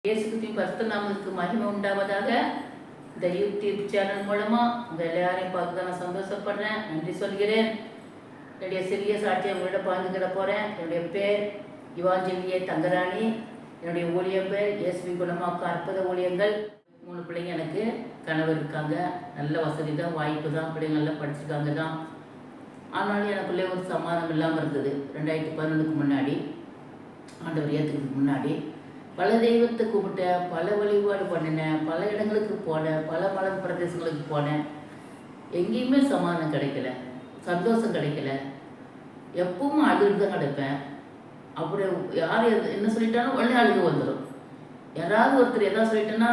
இயேசு கிறிஸ்துவின் பரிசுத்த நாமத்துக்கு மகிமை உண்டாவதாக. இந்த யூடியூப் சேனல் மூலமா உங்க எல்லாரையும் பார்த்து நான் சந்தோஷப்படுறேன், நன்றி சொல்கிறேன். என்னுடைய சிறிய சாட்சியை உங்களோட பகிர்ந்துக்கிட போறேன். என்னுடைய பேர் இவாஞ்சலியே தங்கராணி. என்னுடைய ஊழியம் பேர் இயேசுவி குணமாக்க அற்புத ஊழியங்கள். 3 பிள்ளைங்க எனக்கு, கணவர் இருக்காங்க. நல்ல வசதி தான், வாய்ப்பு தான், பிள்ளைங்க நல்லா படிச்சிருக்காங்க தான். ஆனாலும் எனக்குள்ளே ஒரு சமாதானம் இல்லாமல் இருந்தது. 2011க்கு முன்னாடி, ஆண்டவர் ஏற்றுக்கிறதுக்கு முன்னாடி பல தெய்வத்தை கும்பிட்டேன், பல வழிபாடு பண்ணினேன், பல இடங்களுக்கு போனேன், பல பிரதேசங்களுக்கு போனேன். எங்கேயுமே சமாதானம் கிடைக்கல, சந்தோஷம் கிடைக்கல. எப்பவும் அழுது தான் கிடப்பேன். அப்படி யார் என்ன சொல்லிட்டாலும் உடனே அழுகு வந்துடும். யாராவது ஒருத்தர் எதாவது சொல்லிட்டேன்னா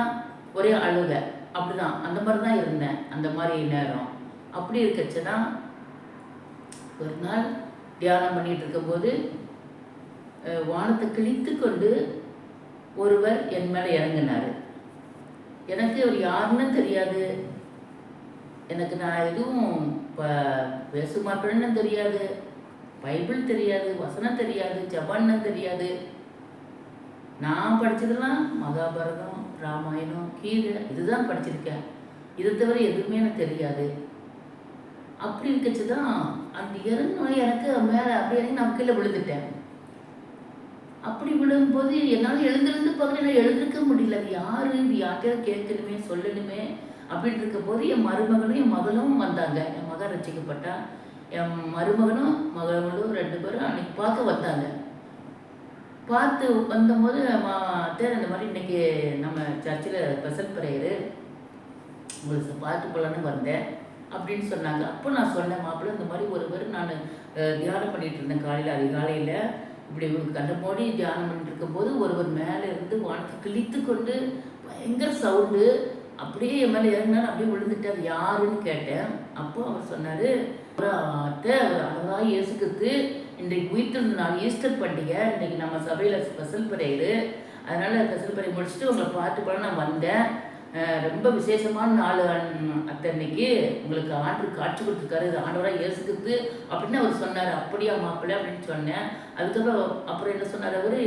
ஒரே அழுக. அப்படிதான், அந்த மாதிரி தான் இருந்தேன் அந்த மாதிரி நேரம். அப்படி இருக்கச்சுன்னா ஒரு நாள் தியானம் பண்ணிட்டு இருக்கும்போது வானத்தை கிழித்து கொண்டு ஒருவர் என் மேலே இறங்கினார். எனக்கு அவர் யாருன்னு தெரியாது, எனக்கு நான் எதுவும் பேசுமாட்டேன்னு தெரியாது, பைபிள் தெரியாது, வசனம் தெரியாது, ஜபான்னு தெரியாது. நான் படித்ததெல்லாம் மகாபாரதம், ராமாயணம், கீதை இதுதான் படிச்சிருக்கேன். இதை தவிர எதுவுமே எனக்கு தெரியாது. அப்படி இருக்கச்சு தான் அந்த இறங்கினோட எனக்கு மேலே அப்படியே நான் கீழே விழுந்துட்டேன். அப்படி விழும்போது என்னால் எழுந்திருந்து பார்க்குறேன், எழுந்திருக்க முடியல. அது யாரு, இது யார்கிட்ட கேட்கணுமே, சொல்லணுமே அப்படின்னு இருக்க போது என் மருமகனும் என் மகளும் வந்தாங்க. என் மகன் ரசிக்கப்பட்டா. என் மருமகனும் மகளும் 2 பேரும் அன்னைக்கு பார்க்க வந்தாங்க. பார்த்து வந்தபோது இந்த மாதிரி இன்னைக்கு நம்ம சர்ச்சில் ஸ்பெஷல் ப்ரேயரு, உங்களுக்கு பார்த்து போகலான்னு வந்தேன் அப்படின்னு சொன்னாங்க. அப்போ நான் சொன்னேன், மாப்பிள்ளை இந்த மாதிரி ஒருவர் நான் தியானம் பண்ணிட்டு இருந்தேன் காலையில் அதிகாலையில். இப்படி கண்ண மூடி தியானம் பண்ணிட்டு இருக்கும்போது ஒருவர் மேலே இருந்து வானத்தை கிழித்து கொண்டு பயங்கர சவுண்டு அப்படியே என் மேலே இறங்கினாலும் அப்படியே விழுந்துட்டு அது யாருன்னு கேட்டேன். அப்போ அவர் சொன்னார், அத்தை அழகா இயேசுக்கு இன்றைக்கு உயிர்த்திருந்த நாள், ஈஸ்டர் பண்டிகை, இன்றைக்கி நம்ம சபையில் ஸ்பெஷல் ப்ரேயரு, அதனால் ஸ்பெஷல் ப்ரேயர் முடிச்சுட்டு உங்களை பார்த்து போல நான் வந்தேன். ரொம்ப விசேஷமான நாள் அத்தை, இன்னைக்கு உங்களுக்கு ஆண்டு காட்சி கொடுத்துருக்காரு, இது ஆண்டவராக இயேசுக்கு அப்படின்னு அவர் சொன்னார். அப்படியா மாப்பிள்ளை அப்படின்னு சொன்னேன். அப்புறம் என்ன சொன்னார் அவர்,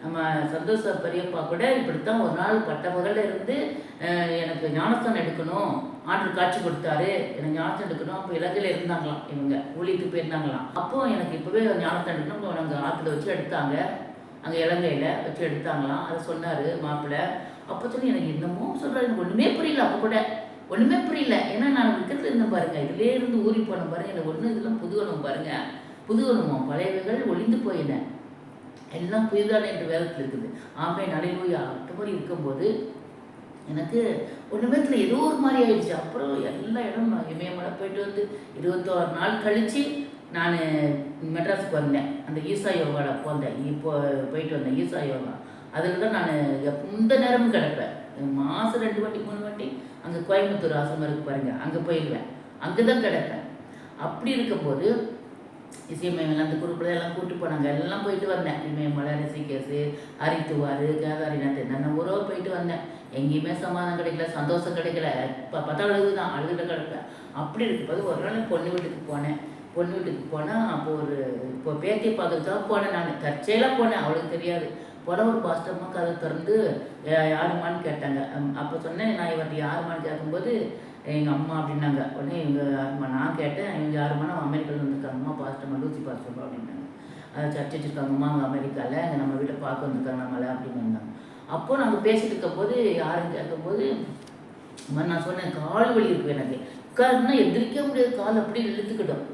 நம்ம சந்தோஷ பெரியப்பா கூட இப்படித்தான் ஒரு நாள் பட்டப்பகலில் இருந்து எனக்கு ஞானஸ்தானம் எடுக்கணும், ஆண்டு காட்சி கொடுத்தாரு, எனக்கு ஞானஸ்தானம் எடுக்கணும். அப்போ இலங்கையில் இருந்தாங்களாம், இவங்க ஊழியத்துக்கு போயிருந்தாங்களாம். அப்போ எனக்கு இப்போவே ஞானஸ்தானம் எடுக்கணும், நாங்கள் ஆற்றுல வச்சு எடுத்தாங்க, அங்கே இலங்கையில் வச்சு எடுத்தாங்களாம். அதை சொன்னார் மாப்பிள்ளை. அப்போ சொல்லி எனக்கு என்னமோ சொல்கிறார், எனக்கு ஒன்றுமே புரியல. அப்போ கூட ஒன்றுமே புரியல. ஏன்னா நான் விற்கிறதுல இருந்தேன் பாருங்கள், இதிலே இருந்து ஊறி போன பாருங்கள். எனக்கு ஒன்றும் இதெல்லாம் புது அனுபவம் பாருங்கள், புது அனுபவம். பழையவைகள் ஒளிந்து போயின, எல்லாம் புதிதான என்று வேதத்தில் இருக்குது. ஆமே நடைலூயா. அந்த மாதிரி இருக்கும்போது எனக்கு ஒன்றுமே தெரியல, ஏதோ ஒரு மாதிரி ஆயிடுச்சு. அப்புறம் எல்லா இடம் நான் இமயமலை போயிட்டு வந்து 21 நாள் கழித்து நான் மெட்ராஸுக்கு வந்தேன். அந்த ஈசா யோகாவில் போந்தேன், இப்போ போயிட்டு வந்தேன் ஈசா யோகா. அதில் தான் நான் இந்த நேரமும் கிடப்பேன். மாதம் 2 வாட்டி 3 வாட்டி அங்கே கோயம்புத்தூர் ஆசிரமம் இருக்கு பாருங்கள், அங்கே போயிடுவேன், அங்கே தான் கிடப்பேன். அப்படி இருக்கும்போது இசைமயங்கள் அந்த குரூப்பில் எல்லாம் கூப்பிட்டு போனாங்க, எல்லாம் போயிட்டு வந்தேன். இமயமலை, ரிஷிகேஷ், ஹரித்துவார், கேதாரிநாத், என்னென்ன ஊரோ போயிட்டு வந்தேன். எங்கேயுமே சமாதானம் கிடைக்கல, சந்தோஷம் கிடைக்கல. இப்போ பார்த்தா அழுது தான், அழுதுகிட்ட கிடப்பேன். அப்படி இருக்கும்போது ஒரு நாள் பொண்ணு வீட்டுக்கு போனேன். பொண்ணு வீட்டுக்கு போனால் இப்போ பேத்தியை பார்க்கறதுக்காக போனேன். நான் தற்செயலாக போனேன், அவளுக்கு தெரியாது. போனால் ஒரு பாஸ்டர்மா கதை திறந்து யாருமான்னு கேட்டாங்க. அப்போ சொன்னேன், நான் இவர்கிட்ட யாருமான்னு கேட்கும்போது எங்கள் அம்மா அப்படின்னாங்க. உடனே இவங்க யாருமா நான் கேட்டேன், இவங்க யாருமா, நான் அமெரிக்காவில் வந்துருக்காங்கம்மா, பாஸ்டர்மா லூசி பாஸ்டர்மா அப்படின்னாங்க. அதை சர்ச்சை வச்சுருக்காங்கம்மா அங்கே அமெரிக்காவில், இங்கே நம்ம வீட்டை பார்க்க வந்துருக்காங்க நம்மளை அப்படின்னு வந்தாங்க. அப்போது நாங்கள் பேசிட்டு இருக்கும்போது யாருன்னு கேட்கும்போது நான் சொன்னேன், கால் வலி இருக்குது எனக்கு, உட்காருன்னா எதிர்க்க முடியாது, கால் அப்படியே இழுத்துக்கிட்டோம்,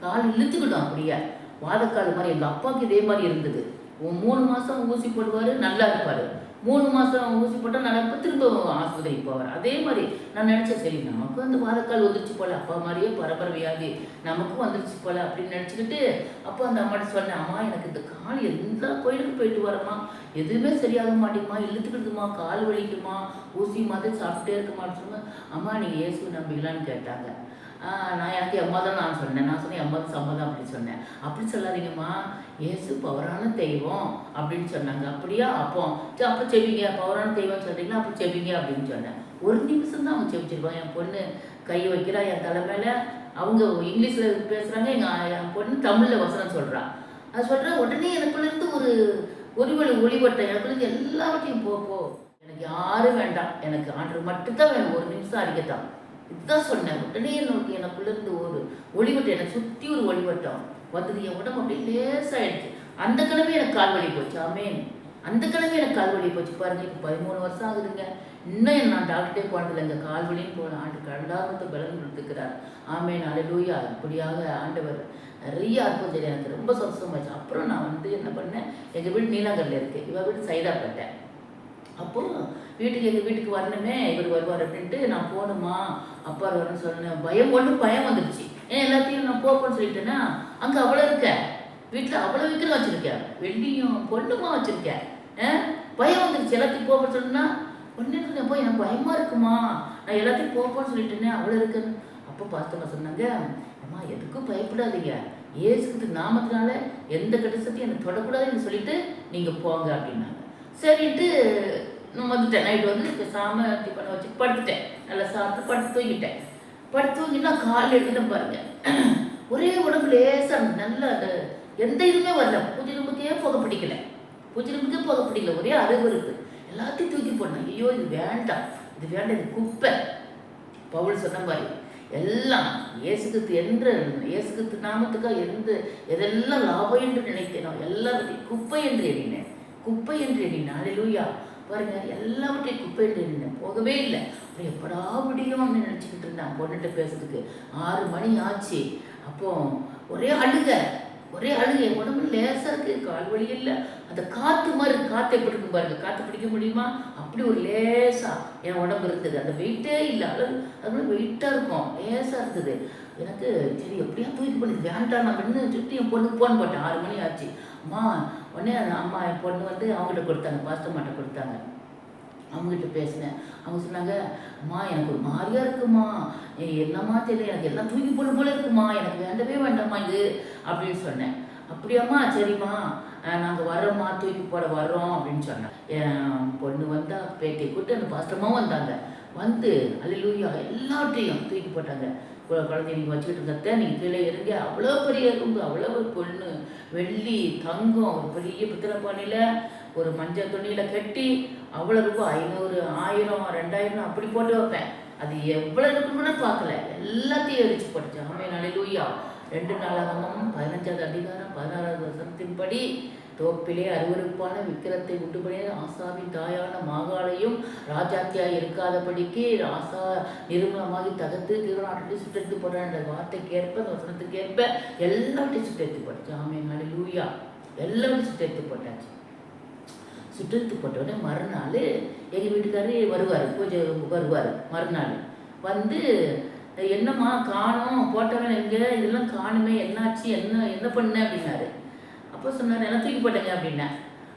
கால் இழுத்துக்கிட்டோம் அப்படியே வாதக்கால் மாதிரி. எங்கள் அப்பாவுக்கு இதே மாதிரி இருந்தது. 3 மாதம் ஊசி போடுவார், நல்லா இருப்பார். 3 மாதம் ஊசி போட்டால் நல்லா இருப்பார், திரும்ப ஆஸ்பத்திரிக்கு போவார். அதே மாதிரி நான் நினச்சேன், சரி நமக்கும் அந்த வாதக்கால் வந்துருச்சு போல், அப்பா மாதிரியே பரபர வியாதி நமக்கும் வந்துருச்சு போல் அப்படின்னு நினச்சிக்கிட்டு அப்போ அந்த அம்மாட்ட சொன்னேன், அம்மா எனக்கு இந்த கால் எல்லா கோயிலுக்கும் போயிட்டு வரமா, எதுவுமே சரியாக மாட்டேங்குமா, இழுத்துக்கிடுதுமா, கால் வலிக்குமா, ஊசி மாதிரி சாப்பிட்டே இருக்குமான்னு சொன்னேன். அம்மா நீங்கள் இயேசு நம்பிக்கலான்னு கேட்டாங்க. நான் எனக்கு எம்மா தான் நான் சொன்னேன். நான் சொன்னேன் எம்மாவுக்கு சம்மதம் அப்படி சொன்னேன். அப்படி சொல்லாதீங்கம்மா, இயேசு பவரான தெய்வம் அப்படின்னு சொன்னாங்க. அப்படியா, அப்போ செவிங்க, பவரான தெய்வம் சொல்கிறீங்களா, அப்போ செவிங்க அப்படின்னு சொன்னேன். 1 நிமிஷம் தான் அவங்க செவிச்சிருப்பாங்க. என் பொண்ணு கை வைக்கிறா என் தலை மேலே, அவங்க இங்கிலீஷில் பேசுகிறாங்க, என் பொண்ணு தமிழில் வசனம் சொல்கிறா. அது சொல்கிறேன். உடனே எனக்குள்ளேருந்து ஒரு ஒளிவட்டம் எனக்கு எல்லாவற்றையும் போ. எனக்கு யாரும் வேண்டாம், எனக்கு ஆண்டவர் மட்டும்தான் வேணும், ஒரு நிமிஷம் அறிக்கத்தான். இதுதான் சொன்னேன். உடனே நோக்கி எனக்குள்ளேருந்து ஒரு ஒளிவட்டம், என்னை சுற்றி ஒரு ஒளிவட்டம் வந்தது. என் உடம்பு அப்படியே லேசாயிடுச்சு. அந்த கிழமை எனக்கு கால் வலி போச்சு. ஆமேன். அந்த கிழமை எனக்கு கால் வலி போச்சு. பாருங்க, இப்போ 13 வருஷம் ஆகுதுங்க. இன்னும் நான் டாக்டரே போனதில்லை. எங்கள் கால் வலின்னு போன ஆண்டு கண்டாமத்தை பலன் கொடுத்துக்கிறார். ஆமேன். அல்லேலூயா. இப்படியாக ஆண்டவர் நிறைய அற்புதம் தெரியும். எனக்கு ரொம்ப சந்தோஷமாச்சு. அப்புறம் நான் என்ன பண்ணேன், எங்கள் வீடு நீலாங்கரில் இருக்குது, இவள் வீடு சைதாப்பேட்டை. அப்போது எங்கள் வீட்டுக்கு வரணுமே, இவர் வருவார் அப்படின்ட்டு நான் போகணுமா, அப்பா வரணும்னு சொன்னேன். பயம் வந்துடுச்சு. ஏன் எல்லாத்தையும் நான் போப்போன்னு சொல்லிட்டேன்னா, அங்கே அவ்வளோ இருக்கேன், வீட்டில் அவ்வளோ விற்கிறோம் வச்சுருக்கேன், வெள்ளியும் பொண்ணுமா வச்சுருக்கேன். பயம் வந்துடுச்சு. எல்லாத்தையும் போப்போன்னு சொன்னா ஒன்று போய் எனக்கு பயமாக இருக்குமா, நான் எல்லாத்தையும் போப்போன்னு சொல்லிட்டேனே, அவ்வளோ இருக்குன்னு. அப்போ பாஸ்டம்மா சொன்னாங்க, அம்மா எதுக்கும் பயப்படாதீங்க, இயேசுக்கு நாமத்தினால எந்த கடைசத்தையும் எனக்கு தொடக்கூடாதுன்னு சொல்லிட்டு நீங்கள் போங்க அப்படின்னாங்க. சரின்ட்டு நான் வந்துட்டேன். நைட்டு பேசாம டிஃபனை வச்சு படுத்துட்டேன். நல்லா சாப்பிட்டு படுத்து தூங்கிட்டா காலையில் எடுத்துட்டேன் பாருங்க, ஒரே உடம்பு லேசாக நல்லா அது எந்த இதுவுமே வரல. பூஜை ரூமுக்கே போக பிடிக்கல, ஒரே அழுகு இருக்குது. எல்லாத்தையும் தூக்கி போடணும். ஐயோ இது வேண்டாம், இது குப்பை. பவுல் சொன்ன மாதிரி எல்லாம் இயேசுக்கு நாமத்துக்காக எதெல்லாம் லாபம் என்று நினைத்தேனோ எல்லாத்தையும் குப்பை என்று எண்ணினேன். அல்லேலூயா. பாருங்க, எல்லாவற்றையும் குப்பை என்று எண்ணினேன். போகவே இல்லை. அப்புறம் எப்படா முடியும் அப்படின்னு நினச்சிக்கிட்டு இருந்தேன். பொண்ணுகிட்ட பேசுறதுக்கு 6 மணி ஆச்சு. அப்போ ஒரே அழுக. என் உடம்பு லேசாக இருக்குது, கால் வலி இல்லை. அந்த காற்று மாதிரி காற்றை பிடிக்கும் பாருங்க, காற்று பிடிக்க முடியுமா, அப்படி ஒரு லேசாக என் உடம்பு இருந்தது. அந்த வெயிட்டே இல்லை, அது வெயிட்டாக இருக்கும், லேசாக இருந்தது. எனக்கு சரி எப்படியா தூக்கி பண்ணி வேண்டாம் அப்படின்னு சுற்றி என் பொண்ணுக்கு ஃபோன் போட்டேன். 6 மணி ஆச்சு. அம்மா உடனே அம்மா என் பொண்ணு அவங்ககிட்ட கொடுத்தாங்க, பாஸ்டர்மாட்ட கொடுத்தாங்க. அவங்ககிட்ட பேசினேன். அவங்க சொன்னாங்க, அம்மா எனக்கு ஒரு மாதிரியா இருக்குமா, என்னம்மா தெரியல, எனக்கு எல்லாம் தூக்கி போல இருக்குமா, எனக்கு வேண்டவே வேண்டாம்மா இது அப்படின்னு சொன்னேன். அப்படியாம்மா, சரிம்மா நாங்கள் வர்றோம்மா, தூக்கி போட வர்றோம் அப்படின்னு சொன்னேன். என் பொண்ணு பேட்டியை கூப்பிட்டு அந்த பாஸ்டர்மாவும் வந்தாங்க. அல்லேலூயா எல்லாத்தையும் தூக்கி போட்டாங்க. குழந்தை நீங்கள் வச்சுக்கிட்டு இருந்தத நீங்கள் கீழே இறங்கி, அவ்வளோ பெரிய எறும்பு, அவ்வளோ ஒரு பொண்ணு, வெள்ளி தங்கம், ஒரு பெரிய பித்திரப்பானையில் ஒரு மஞ்சள் துணியில் கட்டி அவ்வளோ ரூபாய் 500, 1000, 2000 அப்படி போட்டு வைப்பேன். அது எவ்வளோ இருக்குன்னு பார்க்கல, எல்லாத்தையும் எரிச்சு போட்டுச்சு. ஆமென். அல்லேலூயா. 2 நாளாகமம் 15வது அதிகாரம் 16வது வசனத்தின்படி, தோப்பிலே அருவருப்பான விக்கிரத்தை உண்டுபடியே ஆசாவின் தாயான மாகாளையும் ராஜாத்தியாய் இருக்காதபடிக்கு ஆசா நிர்மலமாகி தகர்த்து திருநாட்டிலே சுட்டெடுத்து போடுறான் என்ற வார்த்தைக்கேற்ப, அந்த வசனத்துக்கேற்ப எல்லாவற்றையும் சுட்டெடுத்து போட்டுச்சு. ஆமென். அல்லேலூயா. எல்லாவற்றையும் சுட்டெடுத்து போட்டாச்சு. சுட்டெடுத்து போட்டவுடனே மறுநாள் எங்கள் வீட்டுக்காரர் வருவார், பூஜை வருவார். மறுநாள் என்னம்மா காணும், போட்டவன் எங்கே, இதெல்லாம் காணுமே, என்னாச்சு, என்ன பண்ண அப்படின்னாரு. அப்போ சொன்னார், எல்லாம் தூக்கி போட்டேங்க அப்படின்னேன்.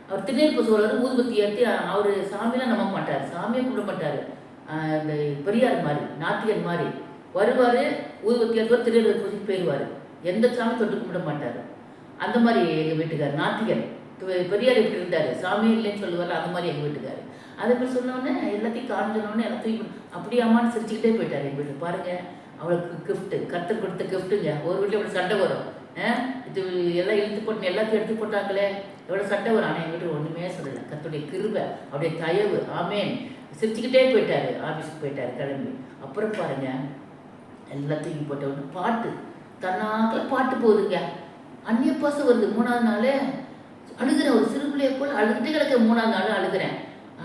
அவர் திருநெல்வேலி சொல்வார், ஊதுபத்தி ஏற்றி. அவர் சாமியெலாம் நம்ப மாட்டார், சாமியை கும்பிட மாட்டார். இந்த பெரியார் மாதிரி, நாத்திகர் மாதிரி வருவார், ஊதுபத்தி ஏற்றுவார், திருநெல்வேலி பூஜைக்கு போயிடுவார். எந்த சாமி தொட்டு கும்பிட மாட்டார். அந்த மாதிரி எங்கள் வீட்டுக்கார் நாத்திகர். பெரியார் எப்படி இருந்தார், சாமி இல்லைன்னு சொல்லுவார், அந்த மாதிரி எங்கள் வீட்டுக்கார். அதே மாதிரி சொன்னோடனே எல்லாத்தையும் காமிச்சோன்னே எல்லாத்தையும் அப்படி அம்மான்னு சிரிச்சுக்கிட்டே போயிட்டார் எங்கள் வீட்டுக்கு. பாருங்கள், அவளுக்கு கிஃப்ட்டு, கர்த்தர் கொடுத்த கிஃப்ட்டுங்க. ஒரு வீட்டில் அப்படி சண்டை வரும், இது எல்லாம் இழுத்து போட்டு எல்லாத்தையும் எடுத்து போட்டாங்களே, எவ்வளோ சண்டை வரும். ஆனால் எங்கள் வீட்டுக்கு ஒன்றுமே சொல்லலை. கர்த்தருடைய கிருபை, அப்படியே தயவு. ஆமேன். சிரிச்சுக்கிட்டே போயிட்டார், ஆஃபீஸுக்கு போயிட்டார் கிளம்பி. அப்புறம் பாருங்கள், எல்லாத்தையும் போட்ட உடனே பாட்டு தன்னாக்கில் பாட்டு போகுதுங்க. அந்நிய பாசம் வருது. 3வது நாள் அழுகிறேன், ஒரு சிறு பிள்ளையை போல் அழுகிட்டே கிடக்க. 3வது நாள்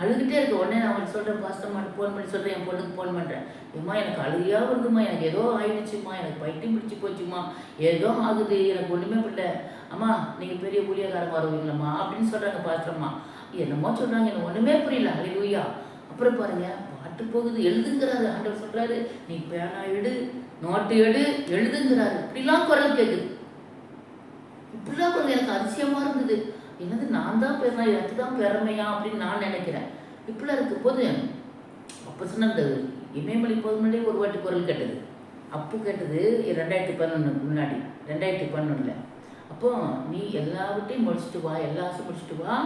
அழுகிட்டே இருக்க. உடனே நான் அவங்களுக்கு சொல்கிறேன், பாஸ்டர்மாட்ட ஃபோன் பண்ணி சொல்கிறேன், என் பொண்ணுக்கு ஃபோன் பண்ணுறேன். ஏம்மா எனக்கு அழுகையாக வருதுமா, எனக்கு ஏதோ ஆயிடுச்சுமா, எனக்கு பைத்தியம் பிடிச்சி போச்சுமா, ஏதோ ஆகுது, எனக்கு ஒன்றுமே பிள்ளை. அம்மா நீங்கள் பெரிய ஊழியக்காரங்க வருவீங்களம்மா அப்படின்னு சொல்கிறாங்க பாஸ்டர்மா. என்னமோ சொல்கிறாங்க, எனக்கு ஒன்றுமே புரியல. அல்லேலூயா. அப்புறம் பாருங்கள், பாட்டு போகுது, எழுதுங்கிறாரு. ஆண்டவர் சொல்கிறாரு, நீ பேனா எடு, நோட்டு எடு, எழுதுங்கிறாரு. இப்படிலாம் குரல் கேட்குது. இப்படிலாம் குரல் எனக்கு அதிசயமாக இருந்தது. என்னது, நான் தான் பேசினா, எனக்கு தான் பெருமையா அப்படின்னு நான் நினைக்கிறேன். இப்படிலாம் இருக்கும்போது அப்போ சொன்ன இந்த இமயமலை போது ஒரு வாட்டி குரல் கேட்டது. அப்போ கேட்டது 2011 முன்னாடி, 2011. அப்போ நீ எல்லாவற்றையும் முடிச்சுட்டு வா, எல்லா ஆசை முடிச்சுட்டு வா,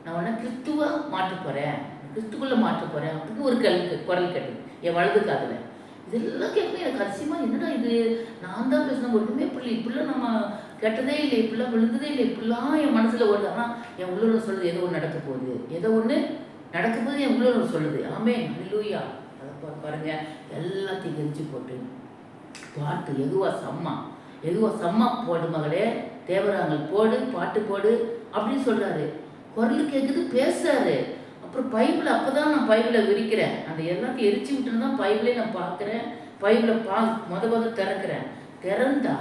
நான் உடனே கிறிஸ்துவா மாற்ற போகிறேன், கிறிஸ்துக்குள்ளே மாற்ற போகிறேன் அப்படின்னு ஒரு குரல் கேட்டது என் வலது காதில். இதெல்லாம் கேட்கும் எனக்கு அதிசயமாக, என்னடா இது, நான் தான் பேசினேன், ஒன்றுமே புரியல, இப்படிலாம் நம்ம கெட்டதே இல்லை, இப்படிலாம் விழுந்ததே இல்லை, இப்படிலாம் என் மனசில் ஓடுது. ஆனால் என் உள்ளூர் சொல்லுது ஏதோ ஒன்று நடக்க போகுது, ஏதோ ஒன்று நடக்க போகுது என் உள்ளூர் சொல்லுது. ஆமென், அல்லேலூயா. அதை பாருங்க, எல்லாத்தையும் எரிச்சு போட்டு பாட்டு எதுவா சம்மா போடு மகளே, தேவராங்கல் போடு, பாட்டு போடு அப்படின்னு சொல்கிறாரு. குரல் கேட்குது, பேசுறாரு. அப்புறம் பைபிள் அப்போதான் நான் பைபிளை விரிக்கிறேன். அந்த எல்லாத்தையும் எரிச்சு விட்டுன்னு தான் பைபிளே நான் பார்க்குறேன். பைபிளை முத திறக்கிறேன். திறந்தா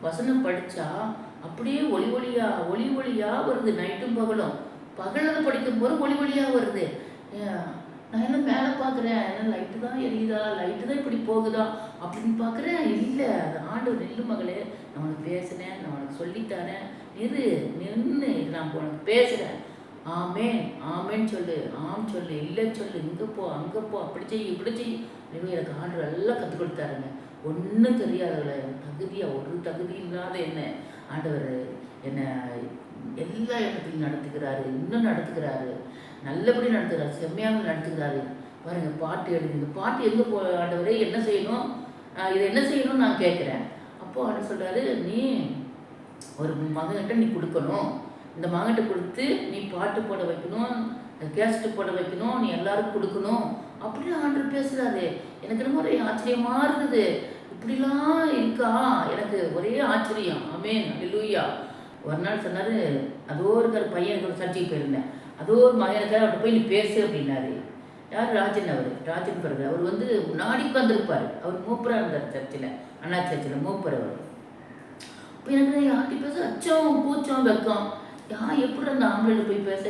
வசனம் படித்தா அப்படியே ஒளி ஒளியாக வருது. நைட்டும் பகலில் படிக்கும் போது ஒளியாக வருது. நான் என்ன மேலே பார்க்குறேன், என்ன லைட்டு தான் எரியுதா, லைட்டு தான் இப்படி போகுதா அப்படின்னு பார்க்குறேன். இல்லை, அது ஆண்டவர் நெல்லு மகளே, நான் உனக்கு பேசினேன், நான் உனக்கு சொல்லித்தரேன், நின்று நான் உனக்கு பேசுகிறேன். ஆமேன் ஆமேன்னு சொல்லு, ஆம் சொல்லு, இல்லைன்னு சொல்லு, இங்கே போ அங்கே போ, அப்படி செய் இப்படி செய். எனக்கு ஆண்டவர் எல்லாம் கற்றுக் கொடுத்தாருங்க. ஒன்றும் தெரியாதவளை ஒரு தகுதி இல்லாத என்ன ஆண்டவர் என்னை எல்லா இடத்துலையும் நடத்துக்கிறாரு, இன்னும் நடத்துக்கிறாரு, நல்லபடி நடத்துகிறாரு, செம்மையாக நடத்துக்கிறாரு. பாருங்க, பாட்டு எழுதி இந்த பாட்டு எங்கே ஆண்டவரே என்ன செய்யணும், இதை என்ன செய்யணும்னு நான் கேட்குறேன். அப்போது ஆண்டவர் சொல்கிறாரு, நீ ஒரு மகன்கிட்ட நீ கொடுக்கணும், இந்த மகன்கிட்ட கொடுத்து நீ பாட்டு போட வைக்கணும், கேஸ்ட்டு போட வைக்கணும், நீ எல்லாருக்கும் கொடுக்கணும் அப்படின்னு ஆண்டவர் பேசுகிறாரு. எனக்கு ரொம்ப ஒரே ஆச்சரியமாக இருந்தது. இப்படிலாம் இருக்கா, எனக்கு ஒரே ஆச்சரியம். ஆமென், அல்லேலூயா. ஒரு நாள் சொன்னார், அதோ இருக்கிற பையனுக்கு ஒரு சர்ச்சைக்கு போயிருந்தேன். அதோ ஒரு மகனுக்காக அவர்கிட்ட போய் நீ பேசு அப்படின்னாரு. யார்? ராஜன். ராஜன் பிறகு அவர் முன்னாடி உட்காந்துருப்பார். அவர் மூப்பராக இருந்தார் சர்ச்சில், அண்ணா சர்ச்சில் மூப்பர் அவர். இப்போ எனக்கு யார்கிட்ட பேச அச்சம், கூச்சம், வெக்கம். எப்படி அந்த ஆம்பளையில் போய் பேச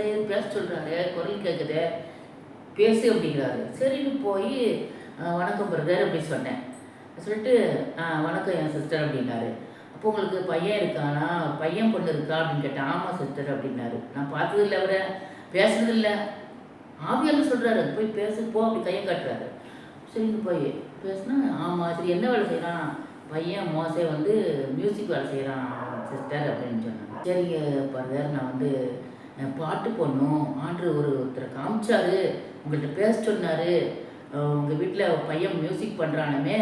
சொல்கிறாரு, குரல் கேட்குது, பேசு அப்படிங்கிறாரு. சரின்னு போய் வணக்கம் பிரதர் அப்படி சொன்னேன். சொல்லிட்டு வணக்கம் என் சிஸ்டர் அப்படின்னாரு. அப்போ உங்களுக்கு பையன் இருக்கானா, பையன் பொண்ணு இருக்கா அப்படின்னு கேட்டேன். ஆமாம் சிஸ்டர் அப்படின்னாரு. நான் பார்த்ததில்லை, அவரை பேசுனதில்லை. ஆவியான்னு சொல்கிறாரு, போய் பேசு போ அப்படி கையை காட்டுறாரு. சரின்னு போய் பேசுனா, ஆமாம் சரி என்ன வேலை செய்கிறான், பையன் மோசே மியூசிக் வேலை செய்கிறான் சிஸ்டர் அப்படின்னு சொன்னாங்க. சரிங்க பிரதர், நான் பாட்டு போடணும், ஒருத்தரை காமிச்சாரு, உங்கள்கிட்ட பேச சொன்னார், உங்கள் வீட்டில் பையன் மியூசிக் பண்ணுறானுமே,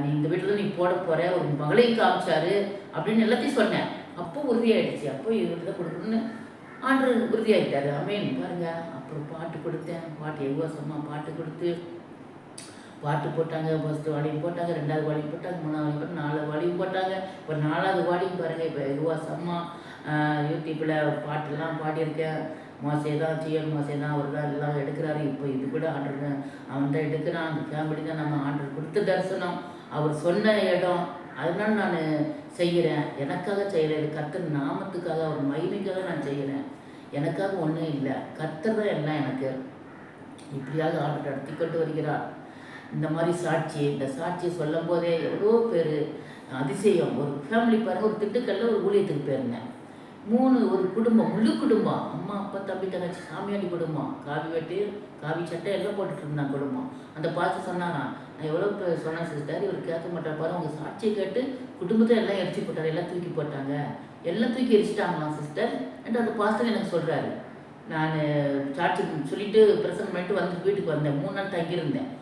நீ இந்த வீட்டில் நீ போட போகிற, ஒரு மகளையும் காமிச்சாரு அப்படின்னு எல்லாத்தையும் சொன்னேன். அப்போ உறுதியாயிடுச்சு. அப்போ இவர்கிட்ட தான் கொடுக்கணும்னு ஆண்டவர் உறுதியாகிட்டாரு. ஆமென். பாருங்க, அப்புறம் பாட்டு கொடுத்தேன். பாட்டு எவ்வளோ பாட்டு கொடுத்து பாட்டு போட்டாங்க. ஃபஸ்ட்டு வாலியும் போட்டாங்க, 2வது வாலியும் போட்டாங்க, 3வது வாலியும் போட்டாங்க, 4வது வாலியும் போட்டாங்க. இப்போ 4வது வாலியும் பாருங்கள். இப்போ எதுவாக யூடியூப்பில் பாட்டெல்லாம் பாடியிருக்கேன். மோசே தான், சிஎன் மோசே தான், அவர் தான் எல்லாம் எடுக்கிறாரு. இப்போ இது கூட ஆண்டர் அவன் தான் எடுக்கிறான். அந்த ஃபேமிலி தான் நம்ம ஆண்டர் கொடுத்த தரிசனம், அவர் சொன்ன இடம். அதனால நான் செய்கிறேன். எனக்காக செய்கிறேன், இது கர்த்தர் நாமத்துக்காக, அவர் மகிமைக்காக நான் செய்கிறேன். எனக்காக ஒன்றும் இல்லை, கர்த்தர் தான் எல்லாம் எனக்கு. இப்படியாக ஆண்டர் நடத்தி கொண்டு வருகிறார். இந்த மாதிரி இந்த சாட்சியை சொல்லும் போதே எவ்வளோ பேர் அதிசயம். ஒரு ஃபேமிலி பாருங்கள், ஒரு திண்டுக்கல்ல ஒரு ஊழியத்துக்கு போயிருந்தேன். ஒரு குடும்பம், முழு குடும்பம், அம்மா அப்பா தம்பி தங்கச்சி, சாமியாடி குடும்பம், காவி வெட்டி காவி சட்டை எல்லாம் போட்டுட்டு இருந்தான் குடும்பம். அந்த பார்த்து சொன்னாரான், நான் எவ்வளோ பேர் சொன்னேன் சிஸ்டர், இவர் கேட்க மாட்டார் பாரு, உங்கள் சாட்சியை கேட்டு குடும்பத்தை எல்லாம் எரிச்சு போட்டார், எல்லாம் தூக்கி போட்டாங்க, எல்லாம் தூக்கி எரிச்சிட்டாங்களாம் சிஸ்டர் என்று அந்த பாஸ்டர் எனக்கு சொல்கிறாரு. நான் சாட்சி சொல்லிட்டு பிரசன்ட் பண்ணிட்டு வீட்டுக்கு வந்தேன். 3 நாள் தங்கியிருந்தேன்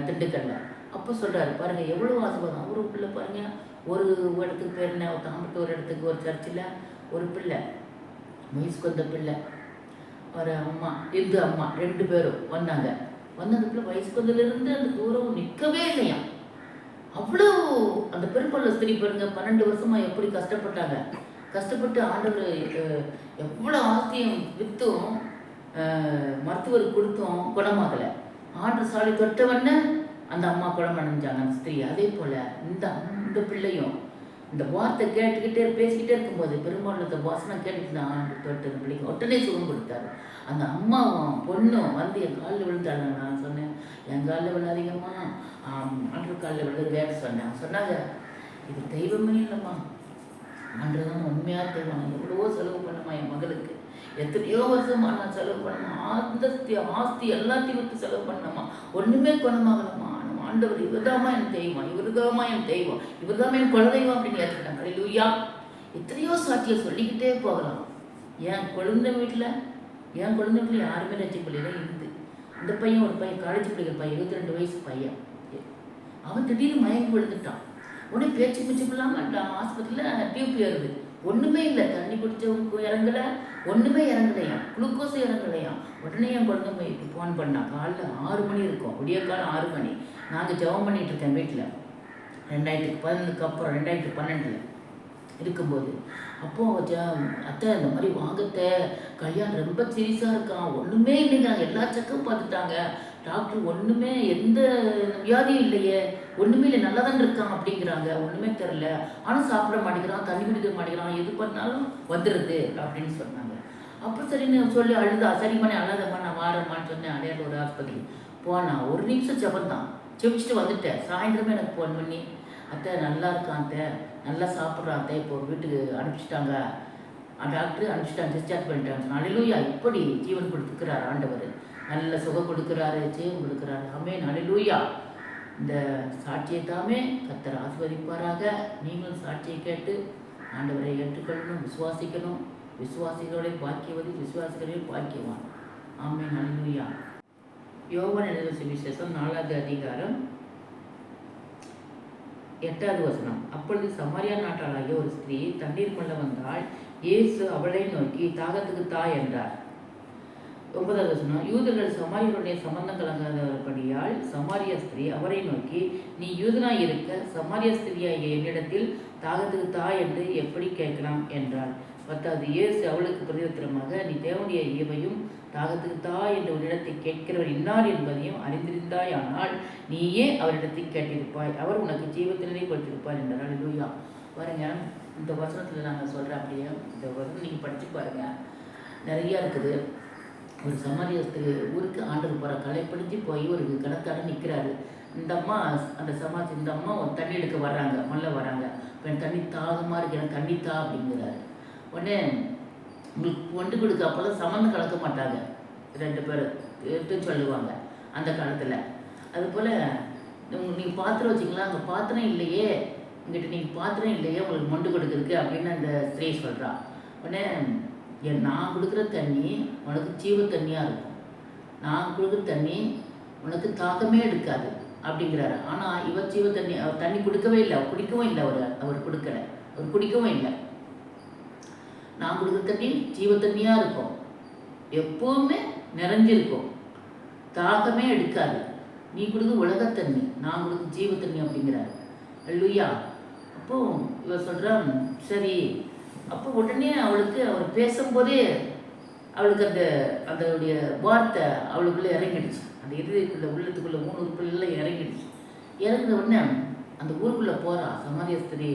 திண்டுக்கல்ல. அப்போ சொல்கிறாரு, பாருங்கள் எவ்வளோ ஆசீர்வாதம். அவரு பிள்ளை பாருங்கள், ஒரு இடத்துக்கு போயிருந்தேன், ஒரு தாம்பட்டு ஒரு இடத்துக்கு, ஒரு சர்ச்சில் ஒரு பிள்ளை, வயசுக்கு வந்த பிள்ளை, ஒரு அம்மா, இந்து அம்மா 2 பேரும் வந்தாங்க. அந்த பிள்ளை வயசுக்கு வந்ததுலேருந்து அந்த தூரம் நிற்கவே இல்லையா. அவ்வளோ அந்த பெரும்பள்ள ஸ்திரீ பாருங்க, 12 வருஷமாக எப்படி கஷ்டப்பட்டாங்க. கஷ்டப்பட்டு ஆண்டவர் எவ்வளோ ஆஸ்தியம் விற்றும் மருத்துவருக்கு கொடுத்தோம், குணமாகலை. ஆண்டவர் சாலை தொட்டவொடனே அந்த அம்மா குணமடைஞ்சாங்க, அந்த ஸ்திரீ. அதே போல் இந்த பிள்ளையும் இந்த வார்த்தை கேட்டுக்கிட்டே பேசிக்கிட்டே இருக்கும்போது பெரும்பாலும் வாசனை கேட்டுட்டு தான் ஆண்டு தொட்டு அந்த பிள்ளைங்க உடனே சுகம் கொடுத்தாரு. அந்த அம்மாவும் பொண்ணும் என் காலில் விழுந்தாங்க. நான் சொன்னேன், என் காலில் விழாதீங்கம்மா, ஆண்டு காலில் விழுது வேற சொன்னேன். சொன்னாங்க, இது தெய்வமே இல்லைம்மா, ஆண்டு தான் உண்மையாக தெய்வம். எவ்வளவோ செலவு பண்ணம்மா என் மகளுக்கு, எத்தனையோ வருஷமா நான் செலவு பண்ணம்மா, ஆஸ்தி எல்லாத்தையும் விட்டு செலவு பண்ணம்மா, ஒன்றுமே குணமாகலம்மா. ஆண்டவர் இவர்தாமா என் தெய்வம், இவருதாமா என் தெய்வம், இவர்தாமா என் குலதெய்வம் அப்படின்னு ஏற்றுக்கிட்டாங்க. அல்லேலூயா. எத்தனையோ சாட்சியை சொல்லிக்கிட்டே போகலாம். என் குழந்தை வீட்டில் யாருமே ரட்சிக்கொள்ளையில இருந்து இந்த பையன், ஒரு பையன் காலேஜ் படிக்கிற பையன், 22 வயசு பையன், அவன் திடீர்னு மயங்கி விழுந்துட்டான். உடனே பேச்சு இல்லாமல் ஆஸ்பத்திரியில் டியூப் ஏறுது. ஒன்றுமே இல்லை, தண்ணி குடித்தவங்க இறங்கலை, ஒன்றுமே இறங்கலையாம், குளுக்கோஸும் இறங்கலையாம். உடனே என் குழந்தை ஃபோன் பண்ணா. காலைல 6 மணி இருக்கும், விடிய காலம் 6 மணி. நாங்கள் ஜெபம் பண்ணிகிட்டு இருக்கேன் வீட்டில் 2011 அப்புறம் 2012 இருக்கும்போது. அப்போது அத்தை இந்த மாதிரி வாங்கத்த, கல்யாணம் ரொம்ப சீரியஸாக இருக்கான், ஒன்றுமே இல்லைங்க, எல்லா செக்கப் பார்த்துட்டாங்க டாக்டர், ஒன்றுமே எந்த வியாதியும் இல்லையே, ஒன்றுமே இல்லை, நல்லா தான் இருக்கான் அப்படிங்கிறாங்க, ஒன்றுமே தெரில, ஆனால் சாப்பிட மாட்டேங்கிறான், தண்ணி குடிக்க மாட்டேங்கிறான், எது பண்ணாலும் வந்துடுது அப்படின்னு சொன்னாங்க. அப்போ சரின்னு சொல்லி அழுதா, சரிம்மா நீ அழாதம்மா நான் வாரம்மான்னு சொன்னேன். அடையாள ஒரு ஆஸ்பத்திரி போனால் 1 நிமிஷம் ஜெபம் தான், ஜெபிச்சுட்டு வந்துட்டேன். சாயந்தரமே எனக்கு ஃபோன் பண்ணி, அத்தை நல்லா இருக்கான் அத்தை, நல்லா சாப்பிட்றான் அத்தை, இப்போ வீட்டுக்கு அனுப்பிச்சிட்டாங்க, டாக்டர் அனுப்பிச்சிட்டாங்க, டிஸ்சார்ஜ் பண்ணிட்டாங்க. அல்லேலூயா, இப்படி ஜீவன் கொடுத்துக்கிறார் ஆண்டவர், நல்ல சுகம் கொடுக்குறாரு, ஜீவன் கொடுக்குறாரு. ஆமென், அல்லேலூயா. இந்த சாட்சியை தாமே கர்த்தர் ஆசீர்வதிப்பாராக. நீங்களும் சாட்சியை கேட்டு ஆண்டவரை ஏற்றுக்கொள்ளணும், விசுவாசிக்கணும். விசுவாசிகளோட பாக்கியவதி, விசுவாசிகளே பாக்கியவான். ஆமென், அல்லேலூயா. யோவான் எழுதின சுவிசேஷம் 4வது அதிகாரம் 8வது வசனம். அப்பொழுது சமாரியா நாட்டாளாகிய ஒரு ஸ்திரீ தண்ணீர் கொள்ள வந்தாள். இயேசு அவளை நோக்கி, தாகத்துக்கு தா என்றார். 9வது வசனம். யூதர்கள் சமாரியருடைய சம்பந்தம் கலங்காதபடியால் சமாரிய ஸ்திரீ அவரை நோக்கி, நீ யூதனாய் இருக்க சமாரிய ஸ்திரீயாகிய என்னிடத்தில் தாகத்துக்கு தா என்று எப்படி கேட்கலாம் என்றாள். 10வது. இயேசு அவளுக்கு பிரதியுத்தரமாக, நீ தேவனுடைய ஈவையும் தாகத்துக்கு தா என்று ஒரு இடத்தை கேட்கிறவர் இன்னார் என்பதையும் அறிந்திருந்தாயானால் நீயே அவரிடத்தில் கேட்டிருப்பாய், அவர் உனக்கு ஜீவத்தினரை கொடுத்திருப்பார் என்றார். அல்லேலூயா. பாருங்க, இந்த வசனத்தில் நாங்கள் சொல்கிறேன், அப்படியே இந்த வசனம் நீங்கள் படித்து பாருங்கள், நிறையா இருக்குது. ஒரு சமாரியத்துக்கு ஊருக்கு ஆண்டுக்கு போகிற களைப்படிஞ்சு போய் ஒரு கடத்தாட நிற்கிறாரு. இந்த அம்மா, அந்த இந்த அம்மா தண்ணி எடுக்க வர்றாங்க, மல்ல வராங்க. இப்போ எனக்கு தண்ணி தாகமாக இருக்கு, எனக்கு தண்ணி தா அப்படிங்கிறாரு. உடனே உங்களுக்கு ஒன்று கொடுக்க, அப்போல்லாம் சம்மந்தம் கலக்க மாட்டாங்க, 2 பேர் எடுத்து சொல்லுவாங்க அந்த காலத்தில். அதுபோல் நீங்கள் பாத்திரம் வச்சிங்களா, அங்கே பாத்திரம் இல்லையே, இங்கிட்ட நீங்கள் பாத்திரம் இல்லையே உங்களுக்கு மொண்டு கொடுக்குறதுக்கு அப்படின்னு அந்த ஸ்திரீ சொல்கிறா. உடனே, நான் கொடுக்குற தண்ணி உனக்கு ஜீவ தண்ணியாக இருக்கும், நான் கொடுக்குற தண்ணி உனக்கு தாக்கமே எடுக்காது அப்படிங்கிறாரு. ஆனால் இவர் ஜீவ தண்ணி, அவர் தண்ணி கொடுக்கவே இல்லை, அவர் குடிக்கவும் இல்லை, அவர் கொடுக்கலை, அவர் குடிக்கவும் இல்லை. நான் கொடுக்குற தண்ணி ஜீவ தண்ணியாக இருக்கும், எப்போவுமே நிறைஞ்சிருக்கும், தாகமே எடுக்காது. நீ கொடுக்குற உலக தண்ணி, நான் கொடுக்குற ஜீவ தண்ணி அப்படிங்கிறாரு. அல்லேலூயா. அப்போ இவர் சொல்கிறான், சரி. அப்போ உடனே அவளுக்கு அவர் பேசும்போதே அவளுக்கு அதோடைய வார்த்தை அவளுக்குள்ளே இறங்கிடுச்சு, அந்த இதயத்துக்குள்ளே, உள்ளத்துக்குள்ளே 3 உறுப்புகளில் இறங்கிடுச்சு. இறங்கின உடனே அந்த ஊருக்குள்ளே போகிறா சமாரிய ஸ்திரீ.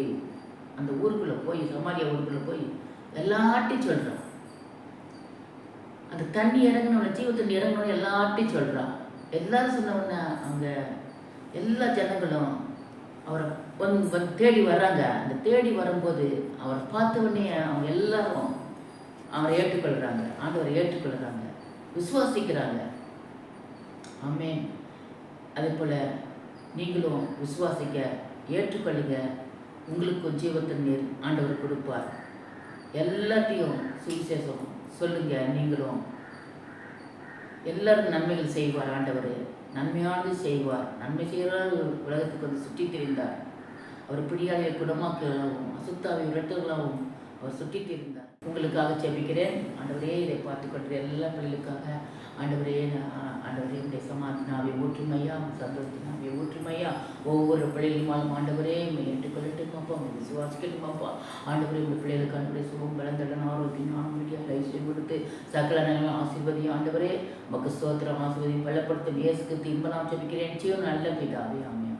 அந்த ஊருக்குள்ளே போய், சமாரியா ஊருக்குள்ளே போய் எல்லாட்டையும் சொல்கிறான். அந்த தண்ணி இறங்கினோட, ஜீவ தண்ணி இறங்கினோட எல்லாட்டையும் சொல்கிறான். எல்லாரும் சொன்னவொடனே அவங்க எல்லா ஜனங்களும் அவரை வந்து தேடி வர்றாங்க. அந்த தேடி வரும்போது அவரை பார்த்தவொடனே அவங்க எல்லாரும் அவரை ஏற்றுக்கொள்கிறாங்க, ஆண்டவரை ஏற்றுக்கொள்கிறாங்க, விசுவாசிக்கிறாங்க. ஆமென். அதே போல் நீங்களும் விசுவாசிக்க, ஏற்றுக்கொள்ளுங்க, உங்களுக்கு ஜீவத்தண்ணீர் ஆண்டவர் கொடுப்பார். எல்லாத்தையும் சுவிசேஷம் சொல்லுங்க. நீங்களும் எல்லாருக்கும் நன்மைகள் செய்வார் ஆண்டவர், நன்மையானது செய்வார். நன்மை செய்கிறார், உலகத்துக்கு வந்து சுற்றி திரிந்தார். அவர் பிடியாளியை குணமாக்கலாகவும் அசுத்தாவை விரட்டுகளாகவும் அவர் சுற்றி திரிந்தார். உங்களுக்காக ஜெபிக்கிறேன். ஆண்டவரே, இதை பார்த்து கொண்டு எல்லா பிள்ளைகளுக்காக ஆண்டவரே, ஆண்டவரே உடைய சமாதினாவை ஊற்றுமையா, சந்தோஷத்தினாவை ஊற்றுமையா ஒவ்வொரு பிள்ளைகளுமாலும் ஆண்டவரே ஏற்றுக்கொள்ளட்டுமாப்பா, அவங்க விசுவாசிக்கட்டுமாப்பா. ஆண்டவரே, உங்கள் பிள்ளைகளுக்கு ஆண்டவரே சுகம் பலந்தடன் ஆரோக்கியம் ஆனபடியாக ஐஸ்வர்யம் கொடுத்து சகல நலம் ஆசீர்வதி. ஆண்டவரே, உமக்கு ஸ்தோத்திரம், ஆசீர்வதி பலப்படுத்தும். இயேசுக்கு இன்ப நாம் ஜெபிக்கிறேன், ஜீவன் நல்ல பிதாவே, ஆமென்.